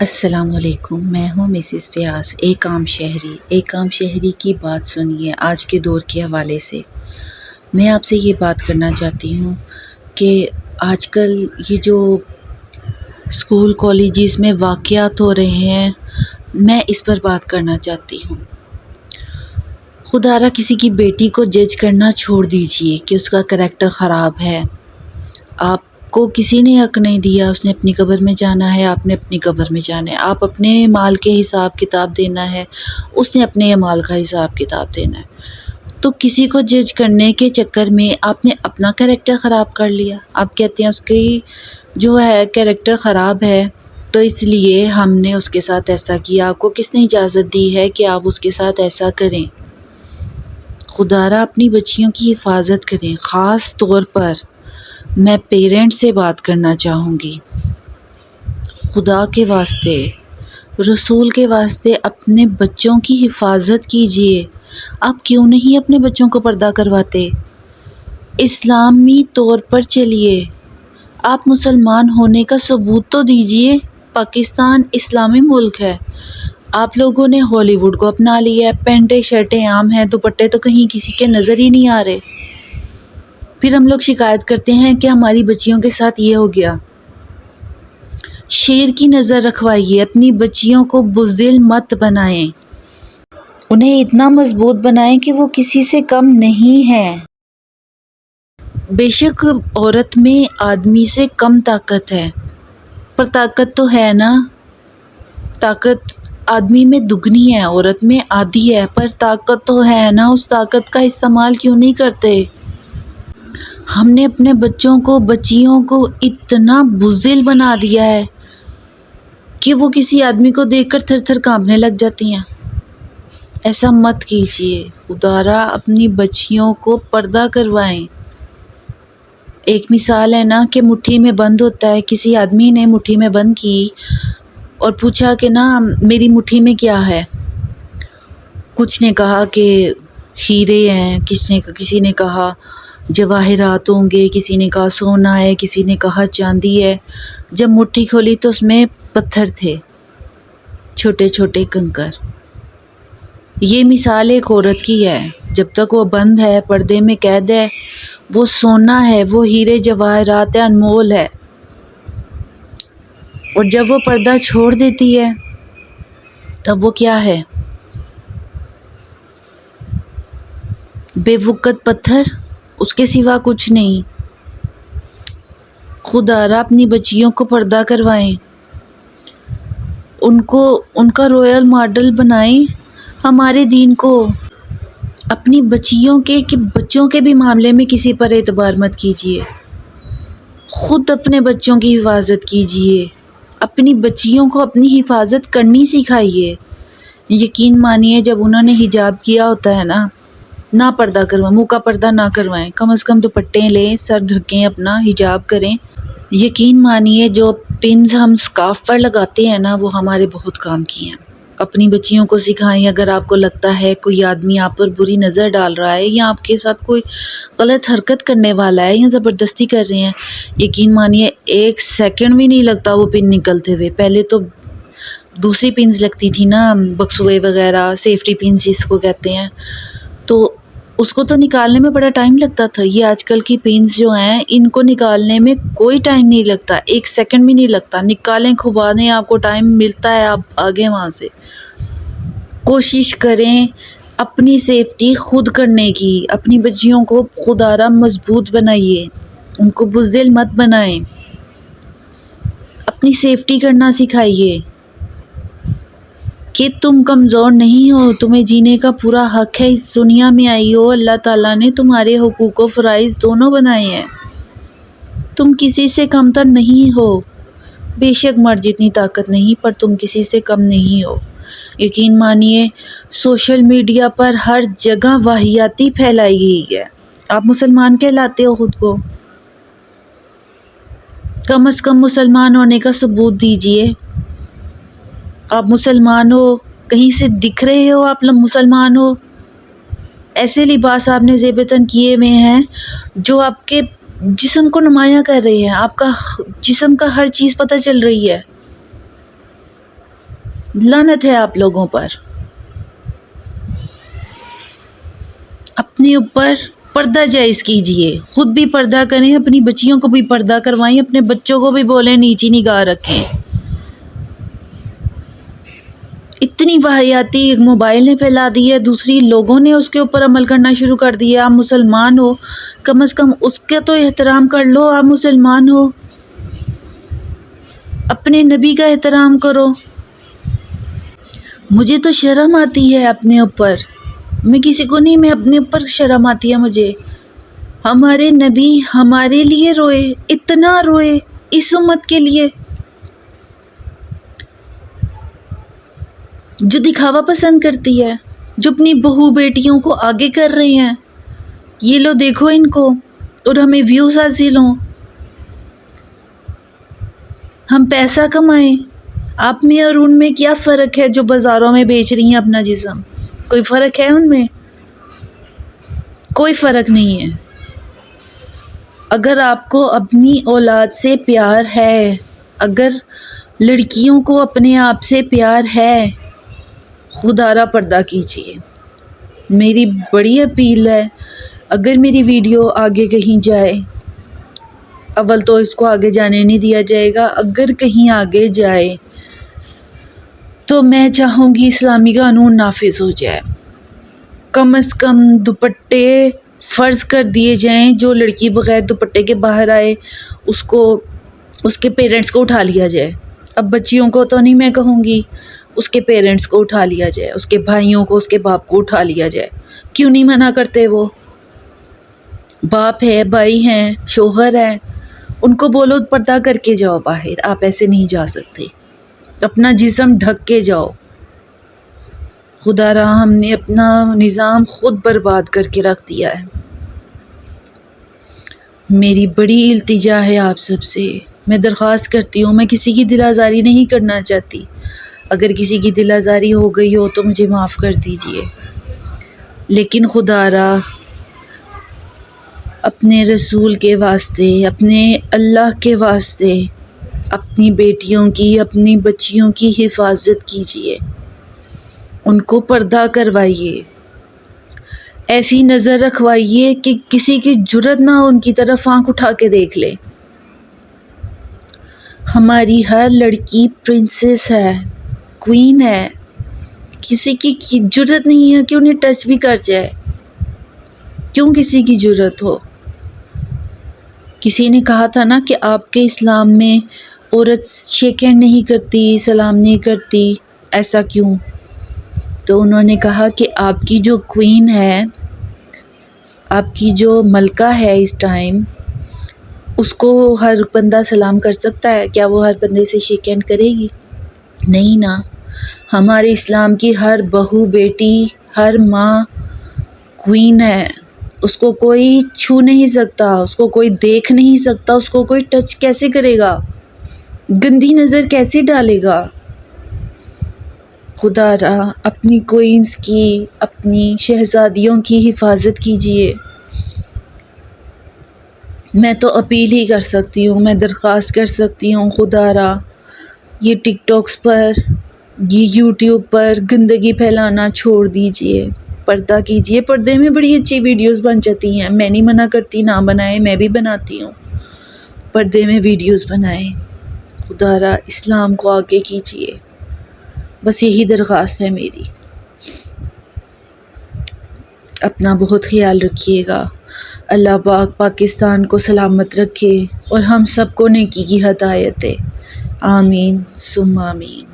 السلام علیکم، میں ہوں مسز فیاض، ایک عام شہری کی بات سنیے آج کے دور کے حوالے سے۔ میں آپ سے یہ بات کرنا چاہتی ہوں کہ آج کل یہ جو اسکول کالجز میں واقعات ہو رہے ہیں، میں اس پر بات کرنا چاہتی ہوں۔ خدا را کسی کی بیٹی کو جج کرنا چھوڑ دیجئے کہ اس کا کریکٹر خراب ہے۔ آپ کو کسی نے حق نہیں دیا، اس نے اپنی قبر میں جانا ہے، آپ نے اپنی قبر میں جانا ہے۔ آپ اپنے مال کے حساب کتاب دینا ہے، اس نے اپنے مال کا حساب کتاب دینا ہے۔ تو کسی کو جج کرنے کے چکر میں آپ نے اپنا کریکٹر خراب کر لیا۔ آپ کہتے ہیں اس کی جو ہے کریکٹر خراب ہے، تو اس لیے ہم نے اس کے ساتھ ایسا کیا۔ آپ کو کس نے اجازت دی ہے کہ آپ اس کے ساتھ ایسا کریں؟ خدا را اپنی بچیوں کی حفاظت کریں۔ خاص طور پر میں پیرنٹ سے بات کرنا چاہوں گی، خدا کے واسطے، رسول کے واسطے اپنے بچوں کی حفاظت کیجئے۔ آپ کیوں نہیں اپنے بچوں کو پردہ کرواتے؟ اسلامی طور پر چلیے، آپ مسلمان ہونے کا ثبوت تو دیجئے۔ پاکستان اسلامی ملک ہے، آپ لوگوں نے ہالی ووڈ کو اپنا لیا ہے، پینٹیں شرٹیں عام ہیں، دوپٹے تو کہیں کسی کے نظر ہی نہیں آ رہے۔ پھر ہم لوگ شکایت کرتے ہیں کہ ہماری بچیوں کے ساتھ یہ ہو گیا۔ شیر کی نظر رکھوائیے، اپنی بچیوں کو بزدل مت بنائیں، انہیں اتنا مضبوط بنائیں کہ وہ کسی سے کم نہیں ہیں۔ بے شک عورت میں آدمی سے کم طاقت ہے، پر طاقت تو ہے نا۔ طاقت آدمی میں دگنی ہے، عورت میں آدھی ہے، پر طاقت تو ہے نا۔ اس طاقت کا استعمال کیوں نہیں کرتے؟ ہم نے اپنے بچیوں کو اتنا بزدل بنا دیا ہے کہ وہ کسی آدمی کو دیکھ کر تھر تھر کانپنے لگ جاتی ہیں۔ ایسا مت کیجیے، خدا را اپنی بچیوں کو پردہ کروائیں۔ ایک مثال ہے نا کہ مٹھی میں بند ہوتا ہے، کسی آدمی نے مٹھی میں بند کی اور پوچھا کہ نا میری مٹھی میں کیا ہے؟ کچھ نے کہا کہ ہیرے ہیں، کسی نے کہا جواہرات ہوں گے، کسی نے کہا سونا ہے، کسی نے کہا چاندی ہے۔ جب مٹھی کھولی تو اس میں پتھر تھے، چھوٹے چھوٹے کنکر۔ یہ مثال ایک عورت کی ہے، جب تک وہ بند ہے، پردے میں قید ہے، وہ سونا ہے، وہ ہیرے جواہرات ہے، انمول ہے۔ اور جب وہ پردہ چھوڑ دیتی ہے تب وہ کیا ہے؟ بے وقت پتھر، اس کے سوا کچھ نہیں۔ خدا را اپنی بچیوں کو پردہ کروائیں، ان کا رول ماڈل بنائیں ہمارے دین کو۔ اپنی بچوں کے بھی معاملے میں کسی پر اعتبار مت کیجیے، خود اپنے بچوں کی حفاظت کیجیے، اپنی بچیوں کو اپنی حفاظت کرنی سکھائیے۔ یقین مانیے جب انہوں نے حجاب کیا ہوتا ہے نہ پردہ کروائیں، منہ کا پردہ نہ کروائیں، کم از کم دوپٹے لیں، سر ڈھکیں، اپنا حجاب کریں۔ یقین مانیے جو پنز ہم سکارف پر لگاتے ہیں نا، وہ ہمارے بہت کام کی ہیں۔ اپنی بچیوں کو سکھائیں، اگر آپ کو لگتا ہے کوئی آدمی آپ پر بری نظر ڈال رہا ہے یا آپ کے ساتھ کوئی غلط حرکت کرنے والا ہے یا زبردستی کر رہے ہیں، یقین مانیے 1 سیکنڈ بھی نہیں لگتا وہ پن نکلتے ہوئے۔ پہلے تو دوسری پنز لگتی تھی نا، بکسوئے وغیرہ، سیفٹی پنز جس کو کہتے ہیں، تو اس کو تو نکالنے میں بڑا ٹائم لگتا تھا۔ یہ آج کل کی پنز جو ہیں، ان کو نکالنے میں کوئی ٹائم نہیں لگتا، 1 سیکنڈ بھی نہیں لگتا۔ نکالیں، کھبا دیں، آپ کو ٹائم ملتا ہے، آپ آگے وہاں سے۔ کوشش کریں اپنی سیفٹی خود کرنے کی، اپنی بچیوں کو خدا را مضبوط بنائیے، ان کو بزدل مت بنائیں، اپنی سیفٹی کرنا سکھائیے کہ تم کمزور نہیں ہو، تمہیں جینے کا پورا حق ہے۔ اس دنیا میں آئی ہو، اللہ تعالیٰ نے تمہارے حقوق و فرائض دونوں بنائے ہیں، تم کسی سے کمتر نہیں ہو۔ بے شک مرد جتنی طاقت نہیں، پر تم کسی سے کم نہیں ہو۔ یقین مانیے سوشل میڈیا پر ہر جگہ واہیاتی پھیلائی گئی ہے۔ آپ مسلمان کہلاتے ہو خود کو، کم از کم مسلمان ہونے کا ثبوت دیجئے۔ آپ مسلمان ہو، کہیں سے دکھ رہے ہو آپ مسلمان ہو؟ ایسے لباس آپ نے زیب تن کیے ہوئے ہیں جو آپ کے جسم کو نمایاں کر رہے ہیں، آپ کا جسم کا ہر چیز پتہ چل رہی ہے۔ لعنت ہے آپ لوگوں پر. اپنے اوپر پردہ جائز کیجئے، خود بھی پردہ کریں، اپنی بچیوں کو بھی پردہ کروائیں، اپنے بچوں کو بھی بولیں نیچی نگاہ رکھیں. اتنی واہیاتی ایک موبائل نے پھیلا دی ہے، دوسری لوگوں نے اس کے اوپر عمل کرنا شروع کر دیا. آپ مسلمان ہو، کم از کم اس کا تو احترام کر لو. آپ مسلمان ہو، اپنے نبی کا احترام کرو. مجھے تو شرم آتی ہے اپنے اوپر، میں کسی کو نہیں، میں اپنے اوپر شرم آتی ہے مجھے. ہمارے نبی ہمارے لیے روئے، اتنا روئے اس امت کے لیے. جو دکھاوا پسند کرتی ہے، جو اپنی بہو بیٹیوں کو آگے کر رہے ہیں، یہ لو دیکھو ان کو اور ہمیں ویوز حاصل ہوں، ہم پیسہ کمائیں. آپ میں اور ان میں کیا فرق ہے جو بازاروں میں بیچ رہی ہیں اپنا جسم؟ کوئی فرق ہے ان میں؟ کوئی فرق نہیں ہے. اگر آپ کو اپنی اولاد سے پیار ہے، اگر لڑکیوں کو اپنے آپ سے پیار ہے، خدا را پردہ کیجیے. میری بڑی اپیل ہے، اگر میری ویڈیو آگے کہیں جائے، اول تو اس کو آگے جانے نہیں دیا جائے گا، اگر کہیں آگے جائے تو میں چاہوں گی اسلامی قانون نافذ ہو جائے. کم از کم دوپٹے فرض کر دیے جائیں. جو لڑکی بغیر دوپٹے کے باہر آئے اس کو، اس کے پیرنٹس کو اٹھا لیا جائے. اب بچیوں کو تو نہیں میں کہوں گی، اس کے پیرنٹس کو اٹھا لیا جائے، اس کے بھائیوں کو، اس کے باپ کو اٹھا لیا جائے. کیوں نہیں منع کرتے؟ وہ باپ ہے، بھائی ہیں، شوہر ہے، ان کو بولو پردہ کر کے جاؤ باہر. آپ ایسے نہیں جا سکتے، اپنا جسم ڈھک کے جاؤ. خدا را ہم نے اپنا نظام خود برباد کر کے رکھ دیا ہے. میری بڑی التجا ہے آپ سب سے، میں درخواست کرتی ہوں، میں کسی کی دل آزاری نہیں کرنا چاہتی. اگر کسی کی دل آزاری ہو گئی ہو تو مجھے معاف کر دیجئے، لیکن خدا را اپنے رسول کے واسطے، اپنے اللہ کے واسطے اپنی بیٹیوں کی، اپنی بچیوں کی حفاظت کیجئے. ان کو پردہ کروائیے، ایسی نظر رکھوائیے کہ کسی کی جرت نہ ہو ان کی طرف آنکھ اٹھا کے دیکھ لے. ہماری ہر لڑکی پرنسس ہے، کوئین ہے، کسی کی جرت نہیں ہے کہ انہیں ٹچ بھی کر جائے. کیوں کسی کی جرت ہو؟ کسی نے کہا تھا نا کہ آپ کے اسلام میں عورت شیک ہینڈ نہیں کرتی، سلام نہیں کرتی، ایسا کیوں؟ تو انہوں نے کہا کہ آپ کی جو کوئین ہے، آپ کی جو ملکہ ہے اس ٹائم، اس کو ہر بندہ سلام کر سکتا ہے؟ کیا وہ ہر بندے سے شیک ہینڈ کرے گی؟ نہیں نا. ہمارے اسلام کی ہر بہو بیٹی، ہر ماں کوئین ہے. اس کو کوئی چھو نہیں سکتا، اس کو کوئی دیکھ نہیں سکتا، اس کو کوئی ٹچ کیسے کرے گا؟ گندی نظر کیسے ڈالے گا؟ خدا را اپنی کوئینز کی، اپنی شہزادیوں کی حفاظت کیجئے. میں تو اپیل ہی کر سکتی ہوں، میں درخواست کر سکتی ہوں، خدا را یہ ٹک ٹاکس پر، یہ یوٹیوب پر گندگی پھیلانا چھوڑ دیجئے، پردہ کیجئے. پردے میں بڑی اچھی ویڈیوز بن جاتی ہیں، میں نہیں منع کرتی نہ بنائیں، میں بھی بناتی ہوں. پردے میں ویڈیوز بنائیں. خدا را اسلام کو آگے کیجئے، بس یہی درخواست ہے میری. اپنا بہت خیال رکھیے گا. اللہ پاک پاکستان کو سلامت رکھے اور ہم سب کو نیکی کی ہدایت دے. آمین ثم آمین.